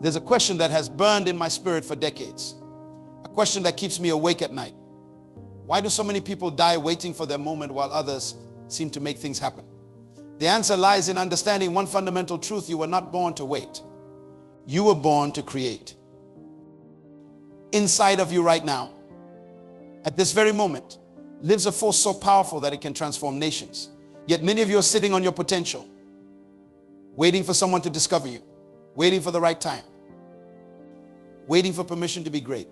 There's a question that has burned in my spirit for decades. A question that keeps me awake at night. Why do so many people die waiting for their moment while others seem to make things happen? The answer lies in understanding one fundamental truth. You were not born to wait. You were born to create. Inside of you right now, at this very moment, lives a force so powerful that it can transform nations. Yet many of you are sitting on your potential, waiting for someone to discover you, waiting for the right time, waiting for permission to be great.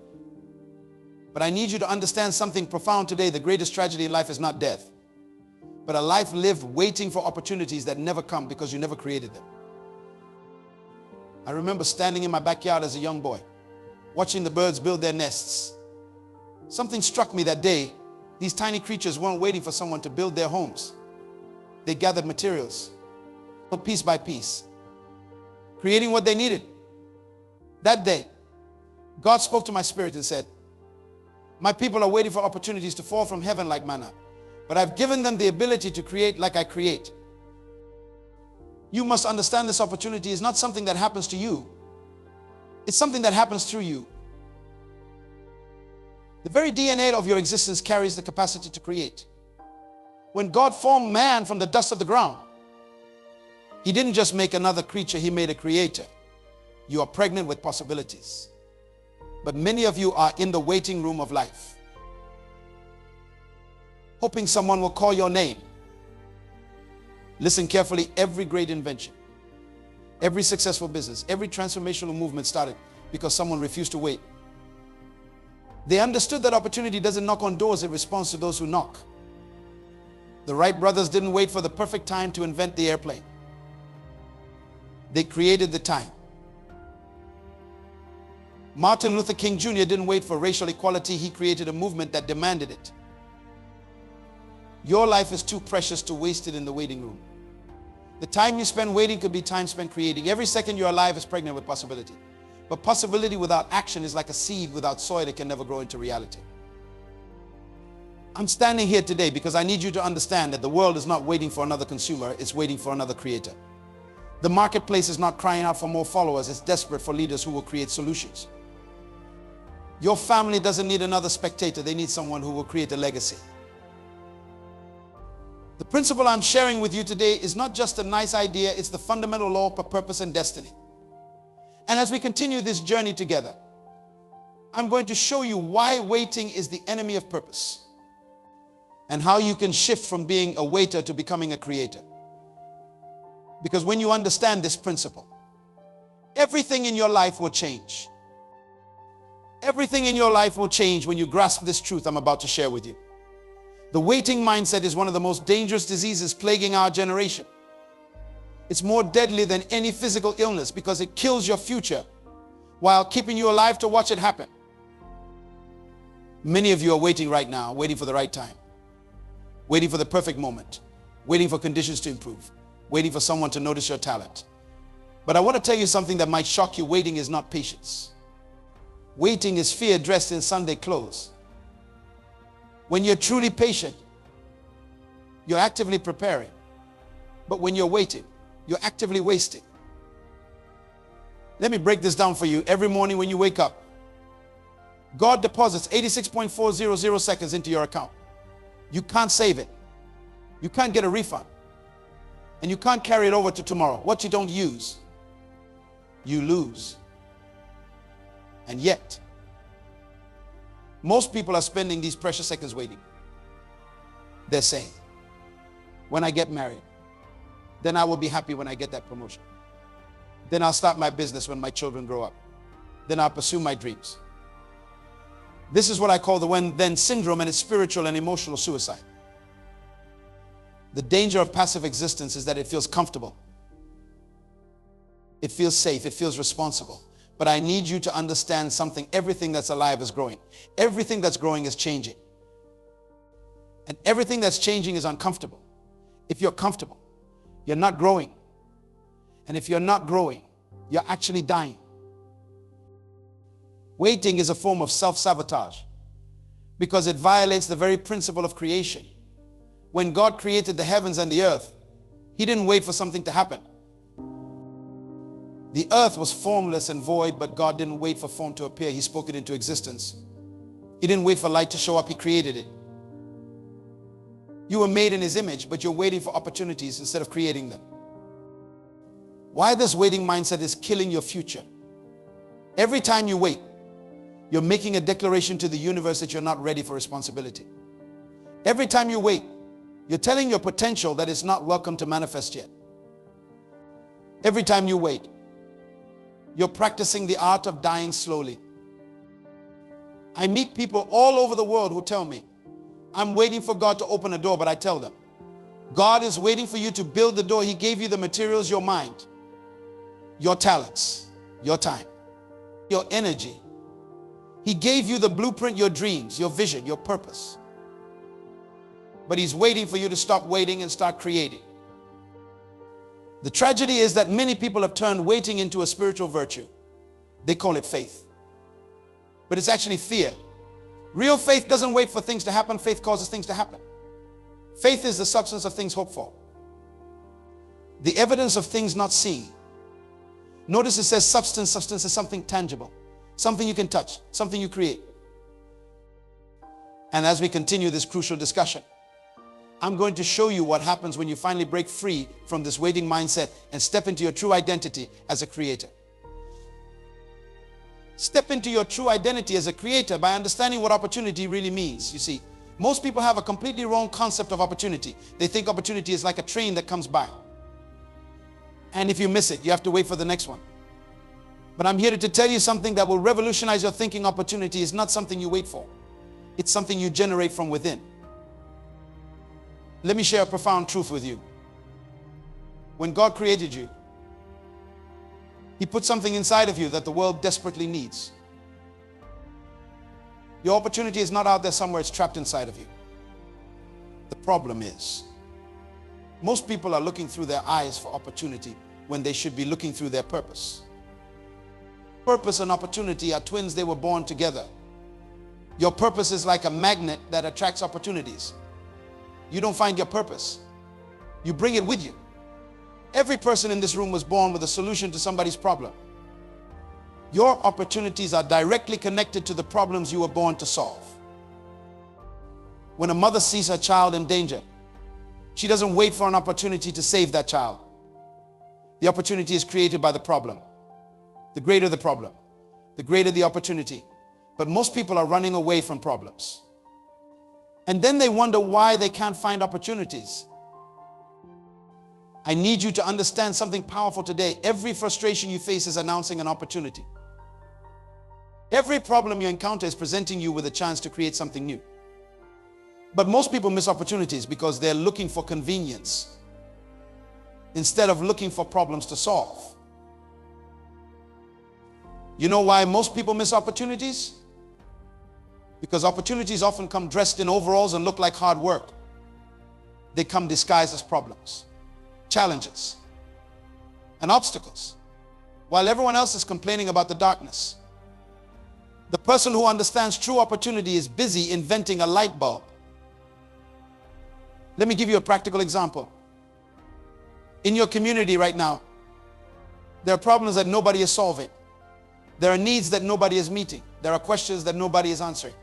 But I need you to understand something profound today. The greatest tragedy in life is not death, but a life lived waiting for opportunities that never come because you never created them. I remember standing in my backyard as a young boy, watching the birds build their nests. Something struck me that day. These tiny creatures weren't waiting for someone to build their homes. They gathered materials, piece by piece, creating what they needed. That day, God spoke to my spirit and said, my people are waiting for opportunities to fall from heaven like manna, but I've given them the ability to create like I create. You must understand this opportunity is not something that happens to you. It's something that happens through you. The very DNA of your existence carries the capacity to create. When God formed man from the dust of the ground, He didn't just make another creature, He made a creator. You are pregnant with possibilities. But many of you are in the waiting room of life, hoping someone will call your name. Listen carefully. Every great invention, every successful business, every transformational movement started because someone refused to wait. They understood that opportunity doesn't knock on doors, it responds to those who knock. The Wright brothers didn't wait for the perfect time to invent the airplane. They created the time. Martin Luther King Jr. didn't wait for racial equality. He created a movement that demanded it. Your life is too precious to waste it in the waiting room. The time you spend waiting could be time spent creating. Every second you're alive is pregnant with possibility. But possibility without action is like a seed without soil. It can never grow into reality. I'm standing here today because I need you to understand that the world is not waiting for another consumer. It's waiting for another creator. The marketplace is not crying out for more followers. It's desperate for leaders who will create solutions. Your family doesn't need another spectator. They need someone who will create a legacy. The principle I'm sharing with you today is not just a nice idea. It's the fundamental law of purpose and destiny. And as we continue this journey together, I'm going to show you why waiting is the enemy of purpose and how you can shift from being a waiter to becoming a creator. Because when you understand this principle, everything in your life will change. Everything in your life will change when you grasp this truth I'm about to share with you. The waiting mindset is one of the most dangerous diseases plaguing our generation. It's more deadly than any physical illness because it kills your future while keeping you alive to watch it happen. Many of you are waiting right now, waiting for the right time, waiting for the perfect moment, waiting for conditions to improve, waiting for someone to notice your talent. But I want to tell you something that might shock you. Waiting is not patience. Waiting is fear dressed in Sunday clothes. When you're truly patient, you're actively preparing. But when you're waiting, you're actively wasting. Let me break this down for you. Every morning when you wake up, God deposits 86.400 seconds into your account. You can't save it. You can't get a refund. And you can't carry it over to tomorrow. What you don't use, you lose. And yet, most people are spending these precious seconds waiting. They're saying, when I get married, then I will be happy when I get that promotion. Then I'll start my business when my children grow up. Then I'll pursue my dreams. This is what I call the when-then syndrome, and it's spiritual and emotional suicide. The danger of passive existence is that it feels comfortable. It feels safe. It feels responsible. But I need you to understand something. Everything that's alive is growing. Everything that's growing is changing. And everything that's changing is uncomfortable. If you're comfortable, you're not growing. And if you're not growing, you're actually dying. Waiting is a form of self-sabotage because it violates the very principle of creation. When God created the heavens and the earth, He didn't wait for something to happen. The earth was formless and void, but God didn't wait for form to appear. He spoke it into existence. He didn't wait for light to show up. He created it. You were made in His image, but you're waiting for opportunities instead of creating them. Why this waiting mindset is killing your future. Every time you wait, you're making a declaration to the universe that you're not ready for responsibility. Every time you wait, you're telling your potential that it's not welcome to manifest yet. Every time you wait, you're practicing the art of dying slowly. I meet people all over the world who tell me, I'm waiting for God to open a door, but I tell them, God is waiting for you to build the door. He gave you the materials, your mind, your talents, your time, your energy. He gave you the blueprint, your dreams, your vision, your purpose. But He's waiting for you to stop waiting and start creating. The tragedy is that many people have turned waiting into a spiritual virtue. They call it faith. But it's actually fear. Real faith doesn't wait for things to happen. Faith causes things to happen. Faith is the substance of things hoped for, the evidence of things not seen. Notice it says substance. Substance is something tangible, something you can touch, something you create. And as we continue this crucial discussion, I'm going to show you what happens when you finally break free from this waiting mindset and step into your true identity as a creator. Step into your true identity as a creator by understanding what opportunity really means. You see, most people have a completely wrong concept of opportunity. They think opportunity is like a train that comes by. And if you miss it, you have to wait for the next one. But I'm here to tell you something that will revolutionize your thinking. Opportunity is not something you wait for. It's something you generate from within. Let me share a profound truth with you. When God created you, He put something inside of you that the world desperately needs. Your opportunity is not out there somewhere, it's trapped inside of you. The problem is, most people are looking through their eyes for opportunity when they should be looking through their purpose. Purpose and opportunity are twins. They were born together. Your purpose is like a magnet that attracts opportunities. You don't find your purpose, you bring it with you. Every person in this room was born with a solution to somebody's problem. Your opportunities are directly connected to the problems you were born to solve. When a mother sees her child in danger, she doesn't wait for an opportunity to save that child. The opportunity is created by the problem. The greater the problem, the greater the opportunity. But most people are running away from problems. And then they wonder why they can't find opportunities. I need you to understand something powerful today. Every frustration you face is announcing an opportunity. Every problem you encounter is presenting you with a chance to create something new. But most people miss opportunities because they're looking for convenience instead of looking for problems to solve. You know why most people miss opportunities? Because opportunities often come dressed in overalls and look like hard work. They come disguised as problems, challenges, and obstacles, while everyone else is complaining about the darkness. The person who understands true opportunity is busy inventing a light bulb. Let me give you a practical example. In your community right now, there are problems that nobody is solving. There are needs that nobody is meeting. There are questions that nobody is answering.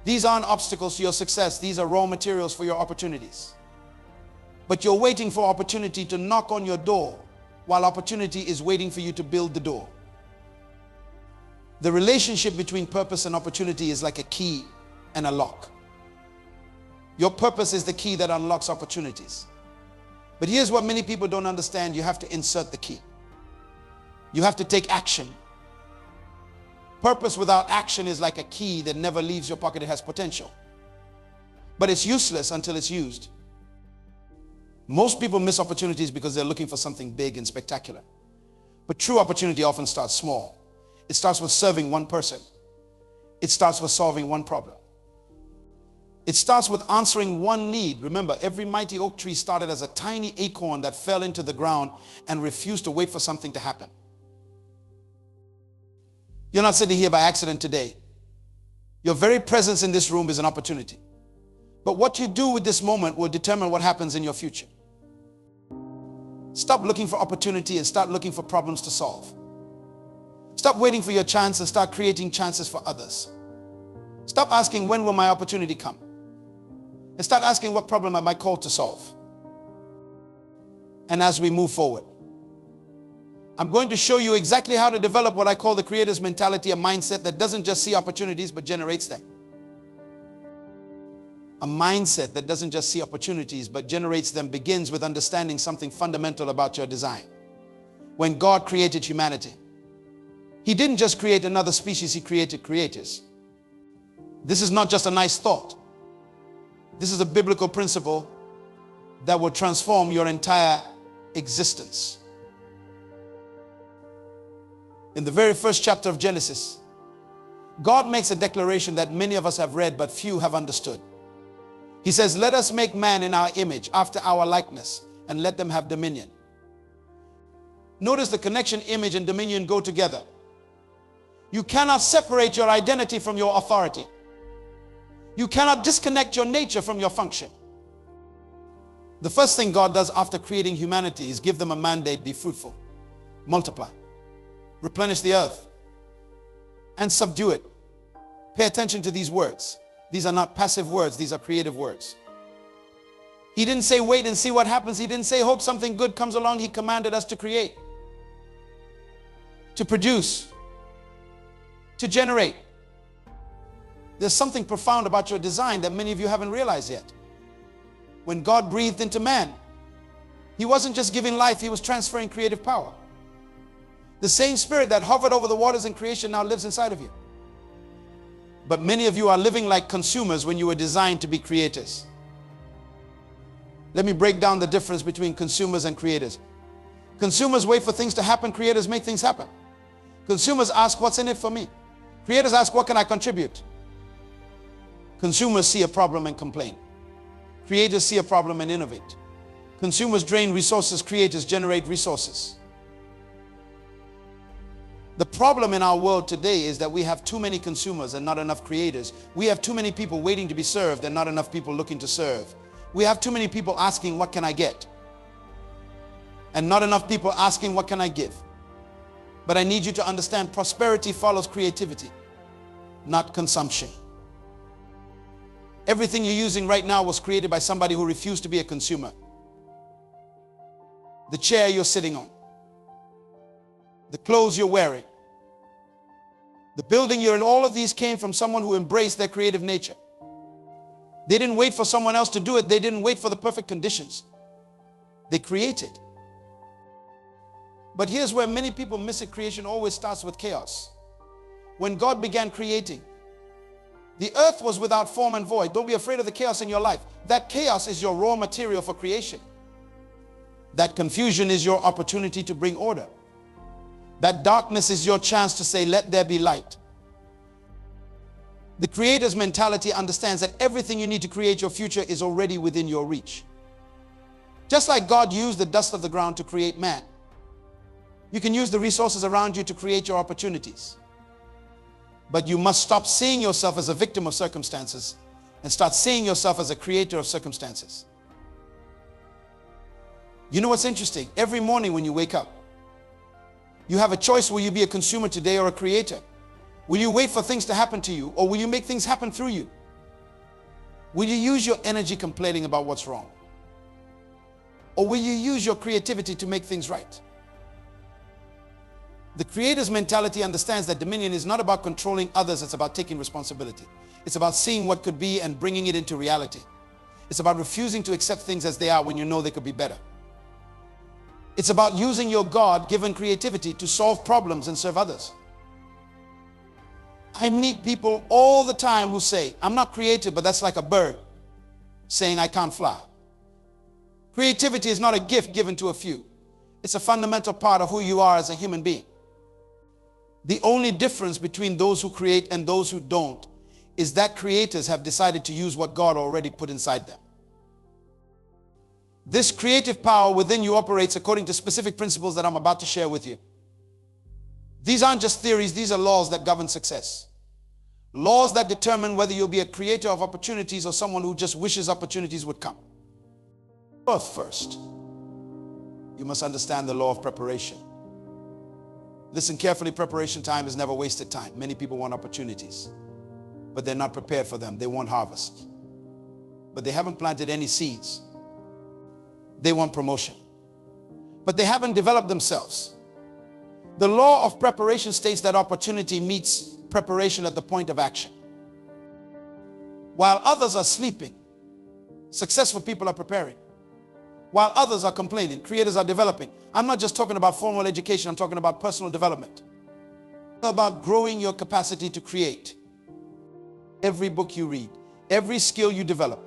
These aren't obstacles to your success. These are raw materials for your opportunities. But you're waiting for opportunity to knock on your door while opportunity is waiting for you to build the door. The relationship between purpose and opportunity is like a key and a lock. Your purpose is the key that unlocks opportunities. But here's what many people don't understand. You have to insert the key. You have to take action. Purpose without action is like a key that never leaves your pocket. It has potential, but it's useless until it's used. Most people miss opportunities because they're looking for something big and spectacular. But true opportunity often starts small. It starts with serving one person. It starts with solving one problem. It starts with answering one need. Remember, every mighty oak tree started as a tiny acorn that fell into the ground and refused to wait for something to happen. You're not sitting here by accident today. Your very presence in this room is an opportunity. But what you do with this moment will determine what happens in your future. Stop looking for opportunity and start looking for problems to solve. Stop waiting for your chance and start creating chances for others. Stop asking, when will my opportunity come? And start asking, what problem am I called to solve? And as we move forward, I'm going to show you exactly how to develop what I call the creator's mentality, a mindset that doesn't just see opportunities but generates them. A mindset that doesn't just see opportunities but generates them begins with understanding something fundamental about your design. When God created humanity, He didn't just create another species, He created creators. This is not just a nice thought. This is a biblical principle that will transform your entire existence. In the very first chapter of Genesis, God makes a declaration that many of us have read but few have understood. He says, let us make man in our image, after our likeness, and let them have dominion. Notice the connection, image and dominion go together. You cannot separate your identity from your authority. You cannot disconnect your nature from your function. The first thing God does after creating humanity is give them a mandate: be fruitful, multiply, replenish the earth, and subdue it. Pay attention to these words. These are not passive words, these are creative words. He didn't say wait and see what happens. He didn't say hope something good comes along. He commanded us to create, to produce, to generate. There's something profound about your design that many of you haven't realized yet. When God breathed into man, He wasn't just giving life, He was transferring creative power. The same spirit that hovered over the waters in creation now lives inside of you. But many of you are living like consumers when you were designed to be creators. Let me break down the difference between consumers and creators. Consumers wait for things to happen. Creators make things happen. Consumers ask, what's in it for me? Creators ask, what can I contribute? Consumers see a problem and complain. Creators see a problem and innovate. Consumers drain resources. Creators generate resources. The problem in our world today is that we have too many consumers and not enough creators. We have too many people waiting to be served and not enough people looking to serve. We have too many people asking, what can I get? And not enough people asking, what can I give? But I need you to understand, prosperity follows creativity, not consumption. Everything you're using right now was created by somebody who refused to be a consumer. The chair you're sitting on, the clothes you're wearing, the building you're in, all of these came from someone who embraced their creative nature. They didn't wait for someone else to do it. They didn't wait for the perfect conditions. They created. But here's where many people miss it. Creation always starts with chaos. When God began creating, the earth was without form and void. Don't be afraid of the chaos in your life. That chaos is your raw material for creation. That confusion is your opportunity to bring order. That darkness is your chance to say, let there be light. The creator's mentality understands that everything you need to create your future is already within your reach. Just like God used the dust of the ground to create man, you can use the resources around you to create your opportunities. But you must stop seeing yourself as a victim of circumstances and start seeing yourself as a creator of circumstances. You know what's interesting? Every morning when you wake up, you have a choice. Will you be a consumer today or a creator? Will you wait for things to happen to you, or will you make things happen through you? Will you use your energy complaining about what's wrong? Or will you use your creativity to make things right? The creator's mentality understands that dominion is not about controlling others, it's about taking responsibility. It's about seeing what could be and bringing it into reality. It's about refusing to accept things as they are when you know they could be better. It's about using your God-given creativity to solve problems and serve others. I meet people all the time who say, I'm not creative, but that's like a bird saying I can't fly. Creativity is not a gift given to a few. It's a fundamental part of who you are as a human being. The only difference between those who create and those who don't is that creators have decided to use what God already put inside them. This creative power within you operates according to specific principles that I'm about to share with you. These aren't just theories, these are laws that govern success. Laws that determine whether you'll be a creator of opportunities or someone who just wishes opportunities would come. Earth first. you must understand the law of preparation. Listen carefully, preparation time is never wasted time. Many people want opportunities, but they're not prepared for them. They want harvest, but they haven't planted any seeds. They want promotion, but they haven't developed themselves. The law of preparation states that opportunity meets preparation at the point of action. While others are sleeping, successful people are preparing. While others are complaining, creators are developing. I'm not just talking about formal education, I'm talking about personal development. About growing your capacity to create. Every book you read, every skill you develop,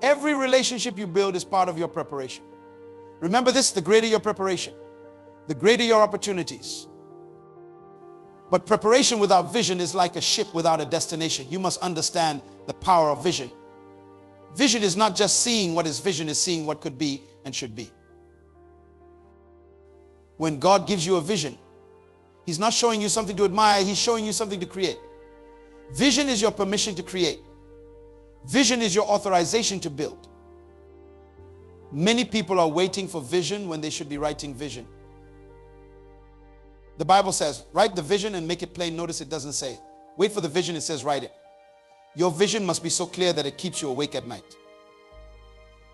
every relationship you build is part of your preparation. Remember this, the greater your preparation, the greater your opportunities. But preparation without vision is like a ship without a destination. You must understand the power of vision. Vision is not just seeing what is vision, is seeing what could be and should be. When God gives you a vision, He's not showing you something to admire, He's showing you something to create. Vision is your permission to create. Vision is your authorization to build. Many people are waiting for vision when they should be writing vision. The Bible says, write the vision and make it plain. Notice it doesn't say, wait for the vision, it says write it. Your vision must be so clear that it keeps you awake at night.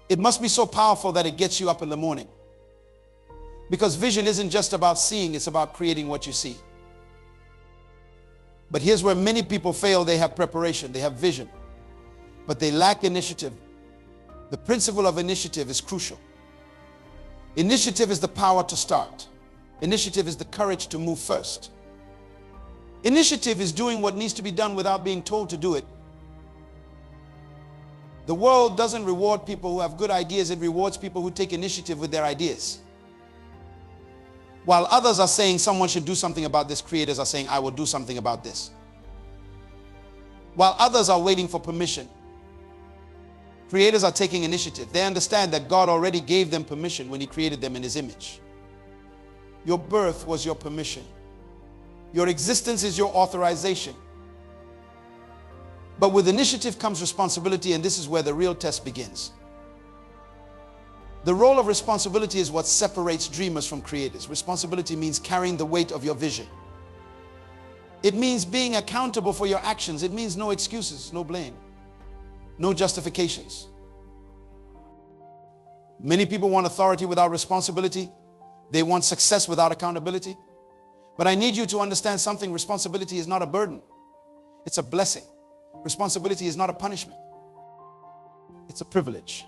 It must be so powerful that it gets you up in the morning. Because vision isn't just about seeing, it's about creating what you see. But here's where many people fail. They have preparation, they have vision, but they lack initiative. The principle of initiative is crucial. Initiative is the power to start. Initiative is the courage to move first. Initiative is doing what needs to be done without being told to do it. The world doesn't reward people who have good ideas, it rewards people who take initiative with their ideas. While others are saying someone should do something about this, creators are saying, I will do something about this. While others are waiting for permission, creators are taking initiative. They understand that God already gave them permission when He created them in His image. Your birth was your permission. Your existence is your authorization. But with initiative comes responsibility, and this is where the real test begins. The role of responsibility is what separates dreamers from creators. Responsibility means carrying the weight of your vision. It means being accountable for your actions. It means no excuses, no blame, no justifications. Many people want authority without responsibility. They want success without accountability. But I need you to understand something. Responsibility is not a burden. It's a blessing. Responsibility is not a punishment. It's a privilege.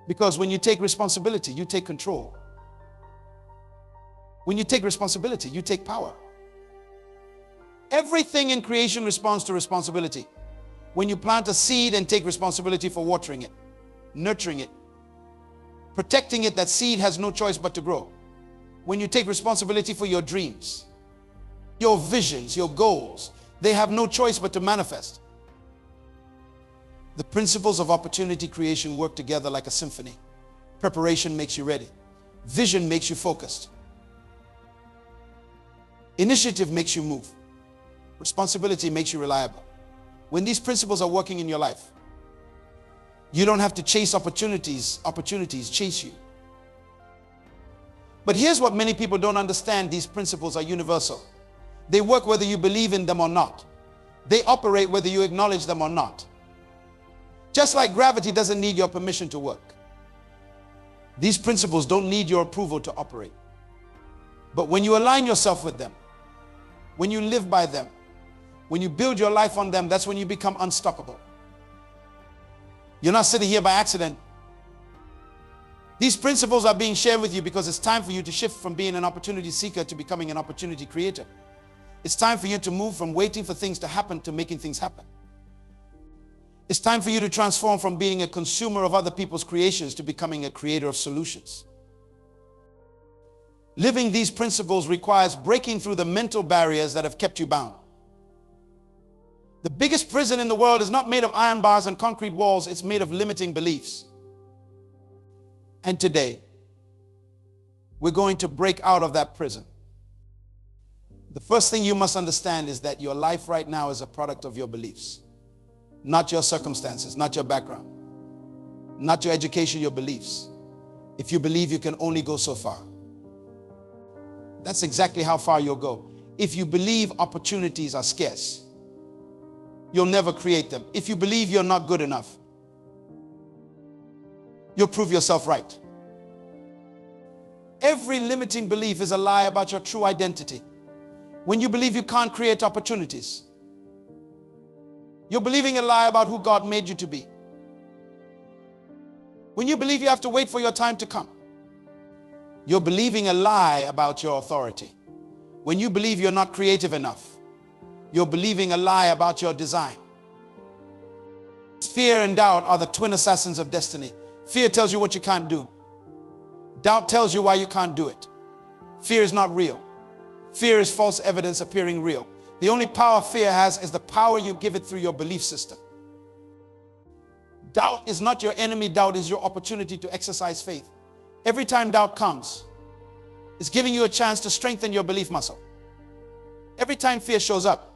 Because when you take responsibility, you take control. When you take responsibility, you take power. Everything in creation responds to responsibility. When you plant a seed and take responsibility for watering it, nurturing it, protecting it, that seed has no choice but to grow. When you take responsibility for your dreams, your visions, your goals, they have no choice but to manifest. The principles of opportunity creation work together like a symphony. Preparation makes you ready. Vision makes you focused. Initiative makes you move. Responsibility makes you reliable. When these principles are working in your life, you don't have to chase opportunities. Opportunities chase you. But here's what many people don't understand. These principles are universal. They work whether you believe in them or not. They operate whether you acknowledge them or not. Just like gravity doesn't need your permission to work. These principles don't need your approval to operate. But when you align yourself with them, when you live by them, when you build your life on them, that's when you become unstoppable. You're not sitting here by accident. These principles are being shared with you because it's time for you to shift from being an opportunity seeker to becoming an opportunity creator. It's time for you to move from waiting for things to happen to making things happen. It's time for you to transform from being a consumer of other people's creations to becoming a creator of solutions. Living these principles requires breaking through the mental barriers that have kept you bound. The biggest prison in the world is not made of iron bars and concrete walls. It's made of limiting beliefs. And today, we're going to break out of that prison. The first thing you must understand is that your life right now is a product of your beliefs. Not your circumstances, not your background, not your education, your beliefs. if you believe you can only go so far. That's exactly how far you'll go. If you believe opportunities are scarce, you'll never create them. If you believe you're not good enough, you'll prove yourself right. Every limiting belief is a lie about your true identity. When you believe you can't create opportunities, you're believing a lie about who God made you to be. When you believe you have to wait for your time to come, you're believing a lie about your authority. When you believe you're not creative enough, you're believing a lie about your design. Fear and doubt are the twin assassins of destiny. Fear tells you what you can't do. Doubt tells you why you can't do it. Fear is not real. Fear is false evidence appearing real. The only power fear has is the power you give it through your belief system. Doubt is not your enemy. Doubt is your opportunity to exercise faith. Every time doubt comes, it's giving you a chance to strengthen your belief muscle. Every time fear shows up,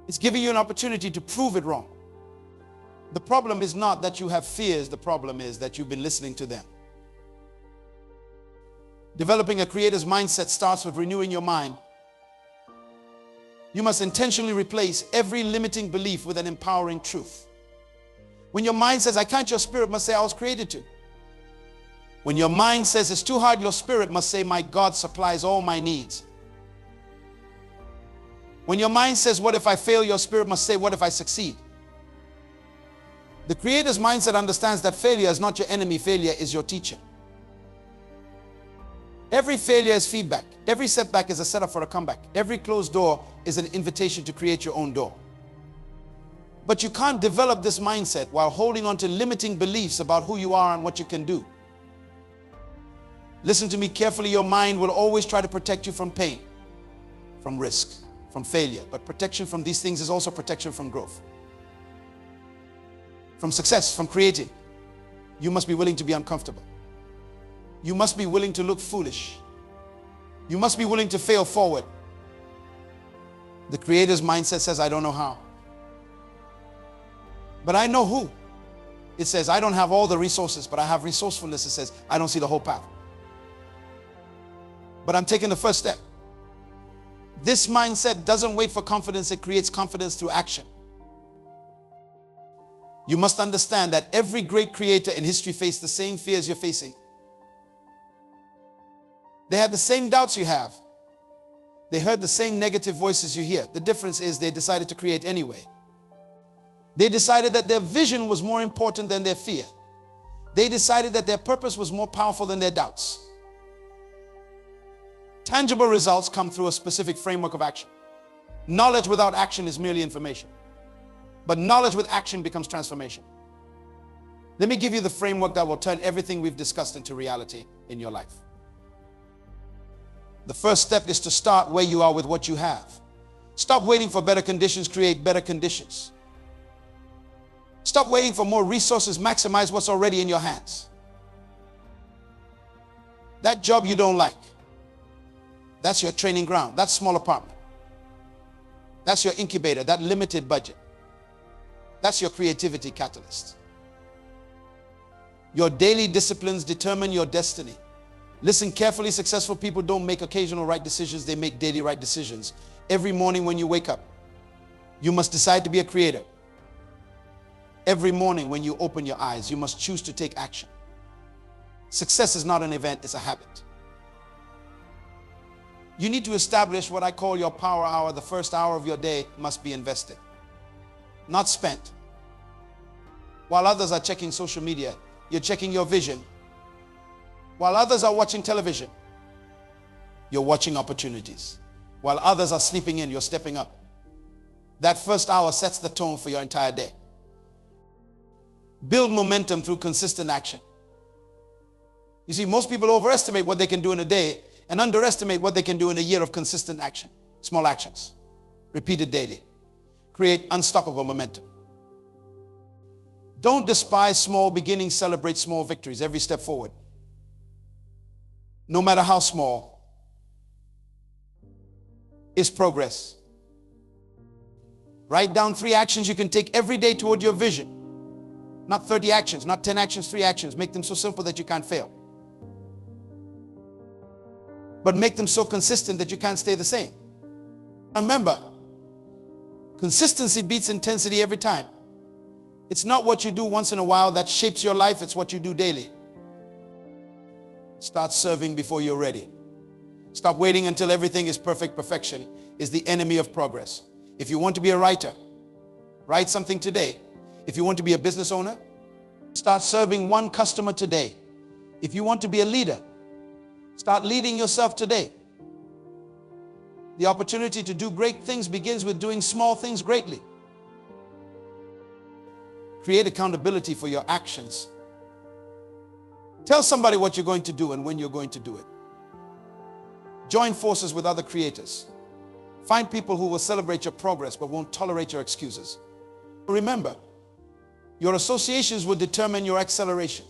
it's giving you an opportunity to prove it wrong. The problem is not that you have fears. The problem is that you've been listening to them. Developing a creator's mindset starts with renewing your mind. You must intentionally replace every limiting belief with an empowering truth. When your mind says, I can't, your spirit must say, I was created to. When your mind says it's too hard, your spirit must say, my God supplies all my needs. When your mind says, what if I fail, your spirit must say, what if I succeed? The creator's mindset understands that failure is not your enemy. Failure is your teacher. Every failure is feedback. Every setback is a setup for a comeback. Every closed door is an invitation to create your own door. But you can't develop this mindset while holding on to limiting beliefs about who you are and what you can do. Listen to me carefully. Your mind will always try to protect you from pain, from risk, from failure. But protection from these things is also protection from growth, from success, from creating. You must be willing to be uncomfortable. You must be willing to look foolish. You must be willing to fail forward. The creator's mindset says, I don't know how, but I know who. It says, I don't have all the resources, but I have resourcefulness. It says, I don't see the whole path, but I'm taking the first step. This mindset doesn't wait for confidence. It creates confidence through action. You must understand that every great creator in history faced the same fears you're facing. They had the same doubts you have. They heard the same negative voices you hear. The difference is they decided to create anyway. They decided that their vision was more important than their fear. They decided that their purpose was more powerful than their doubts. Tangible results come through a specific framework of action. Knowledge without action is merely information. But knowledge with action becomes transformation. Let me give you the framework that will turn everything we've discussed into reality in your life. The first step is to start where you are with what you have. Stop waiting for better conditions, create better conditions. Stop waiting for more resources, maximize what's already in your hands. That job you don't like, that's your training ground, that small apartment. That's your incubator, that limited budget. That's your creativity catalyst. Your daily disciplines determine your destiny. Listen carefully. Successful people don't make occasional right decisions. They make daily right decisions. Every morning when you wake up, you must decide to be a creator. Every morning when you open your eyes, you must choose to take action. Success is not an event, it's a habit. You need to establish what I call your power hour. The first hour of your day must be invested, not spent. While others are checking social media, you're checking your vision. While others are watching television, you're watching opportunities. While others are sleeping in, you're stepping up. That first hour sets the tone for your entire day. Build momentum through consistent action. You see, most people overestimate what they can do in a day and underestimate what they can do in a year of consistent action. Small actions, repeated daily, create unstoppable momentum. Don't despise small beginnings, celebrate small victories every step forward. No matter how small, is progress. Write down 3 actions you can take every day toward your vision. Not 30 actions, not 10 actions, 3 actions. Make them so simple that you can't fail. but make them so consistent that you can't stay the same. Remember, consistency beats intensity every time. It's not what you do once in a while that shapes your life, it's what you do daily. Start serving before you're ready. Stop waiting until everything is perfect. Perfection is the enemy of progress. If you want to be a writer, write something today. If you want to be a business owner, start serving one customer today. If you want to be a leader, start leading yourself today. The opportunity to do great things begins with doing small things greatly. Create accountability for your actions. Tell somebody what you're going to do and when you're going to do it. Join forces with other creators. Find people who will celebrate your progress but won't tolerate your excuses. Remember, your associations will determine your acceleration.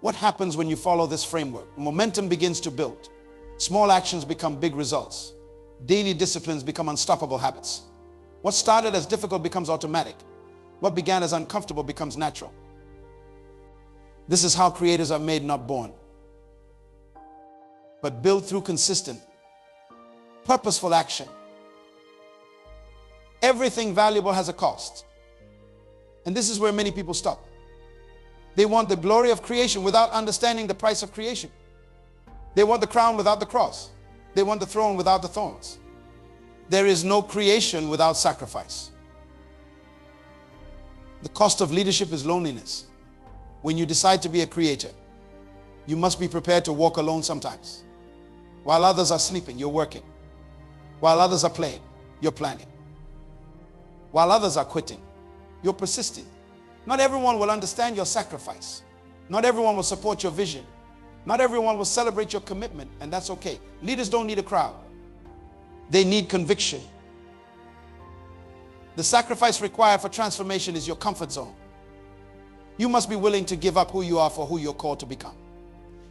What happens when you follow this framework? Momentum begins to build. Small actions become big results. Daily disciplines become unstoppable habits. What started as difficult becomes automatic. What began as uncomfortable becomes natural. This is how creators are made, not born, but built through consistent, purposeful action. Everything valuable has a cost. And this is where many people stop. They want the glory of creation without understanding the price of creation. They want the crown without the cross. They want the throne without the thorns. There is no creation without sacrifice. The cost of leadership is loneliness. When you decide to be a creator, you must be prepared to walk alone sometimes. While others are sleeping, you're working. While others are playing, you're planning. While others are quitting, you're persisting. Not everyone will understand your sacrifice. Not everyone will support your vision. Not everyone will celebrate your commitment, and that's okay. Leaders don't need a crowd. They need conviction. The sacrifice required for transformation is your comfort zone. You must be willing to give up who you are for who you're called to become.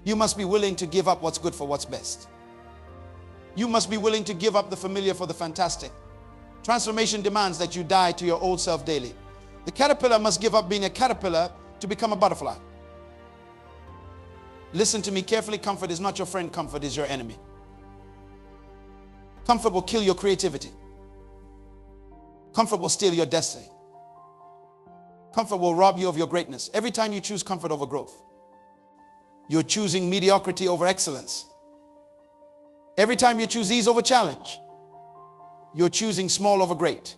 You must be willing to give up what's good for what's best. You must be willing to give up the familiar for the fantastic. Transformation demands that you die to your old self daily. The caterpillar must give up being a caterpillar to become a butterfly. Listen to me carefully. Comfort is not your friend. Comfort is your enemy. Comfort will kill your creativity. Comfort will steal your destiny. Comfort will rob you of your greatness. Every time you choose comfort over growth, you're choosing mediocrity over excellence. Every time you choose ease over challenge, you're choosing small over great.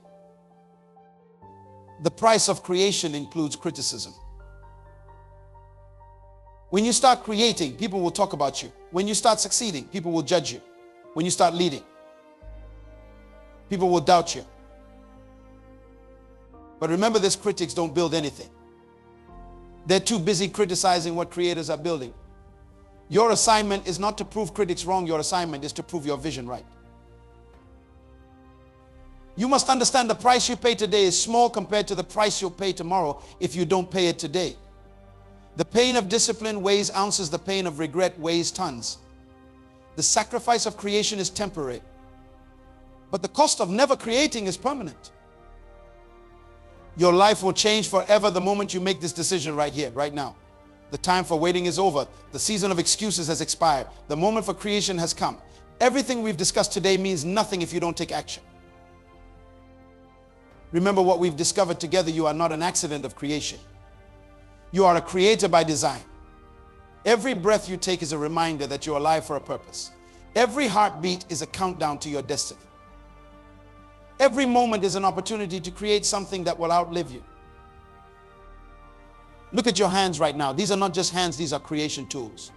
The price of creation includes criticism. When you start creating, people will talk about you. When you start succeeding, people will judge you. When you start leading, people will doubt you. But remember this, critics don't build anything. They're too busy criticizing what creators are building. Your assignment is not to prove critics wrong. Your assignment is to prove your vision right. You must understand the price you pay today is small compared to the price you'll pay tomorrow if you don't pay it today. The pain of discipline weighs ounces. The pain of regret weighs tons. The sacrifice of creation is temporary, but the cost of never creating is permanent. Your life will change forever the moment you make this decision right here, right now. The time for waiting is over. The season of excuses has expired. The moment for creation has come. Everything we've discussed today means nothing if you don't take action. Remember what we've discovered together. You are not an accident of creation. You are a creator by design. Every breath you take is a reminder that you're alive for a purpose. Every heartbeat is a countdown to your destiny. Every moment is an opportunity to create something that will outlive you. Look at your hands right now. These are not just hands, these are creation tools.